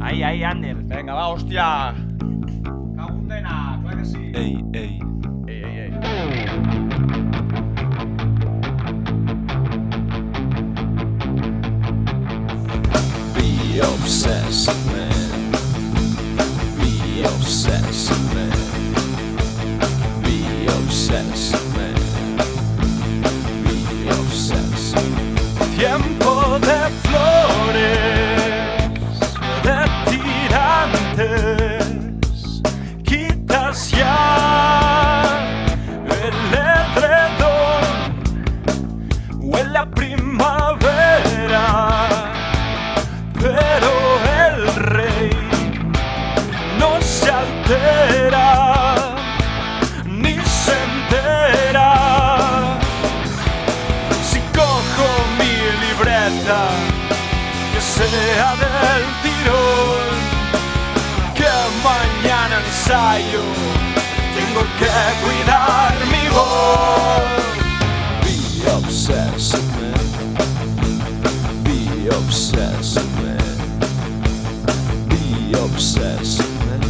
Ahí, Ander. Vinga, va, hòstia. Cago en dena, clar que sí. Ei. Be obsessed, man. Be obsessed, man. Be obsessed, man. Be obsessed. Tiempo de flores, de tirantes. Quitas ya el edredón. Huele a primavera. Pero el rey no se altera, ni se entera. Si cojo mi libreta, que sea del tirón, que mañana ensayo, tengo que cuidar mi voz. Be obsessed, man. Be obsessed, man. Be obsessed, man.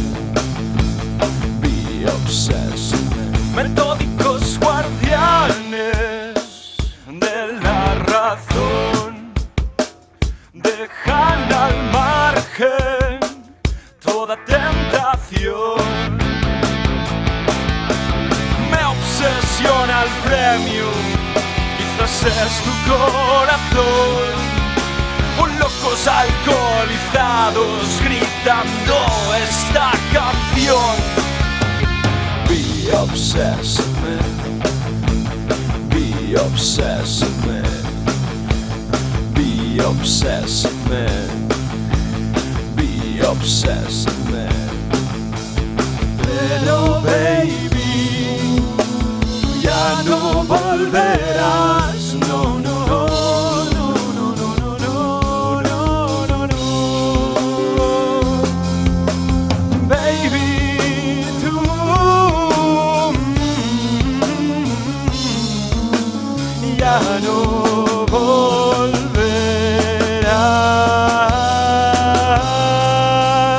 Be obsessed, man. Metódicos guardianes de la razón dejan al margen toda tentación. Me obsesiona el premio, quizás es tu corazón. Locos alcoholizados gritando esta canción. Be obsessed, man. Be obsessed, man. Be obsessed, man. Be obsessed, man. Pero baby, tú ya no volverás, no, no. Ya no volverás.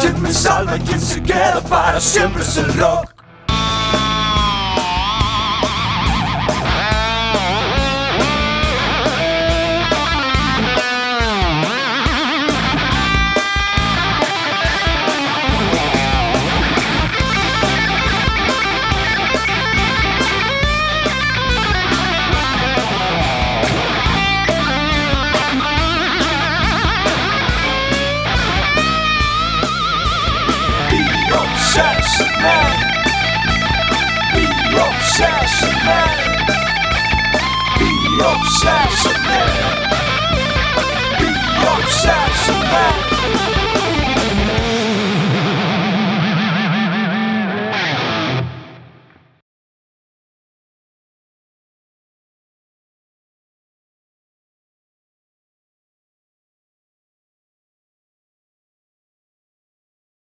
¿Quién me salva y quién se queda para siempre? Es el rock. Be obsessed, man.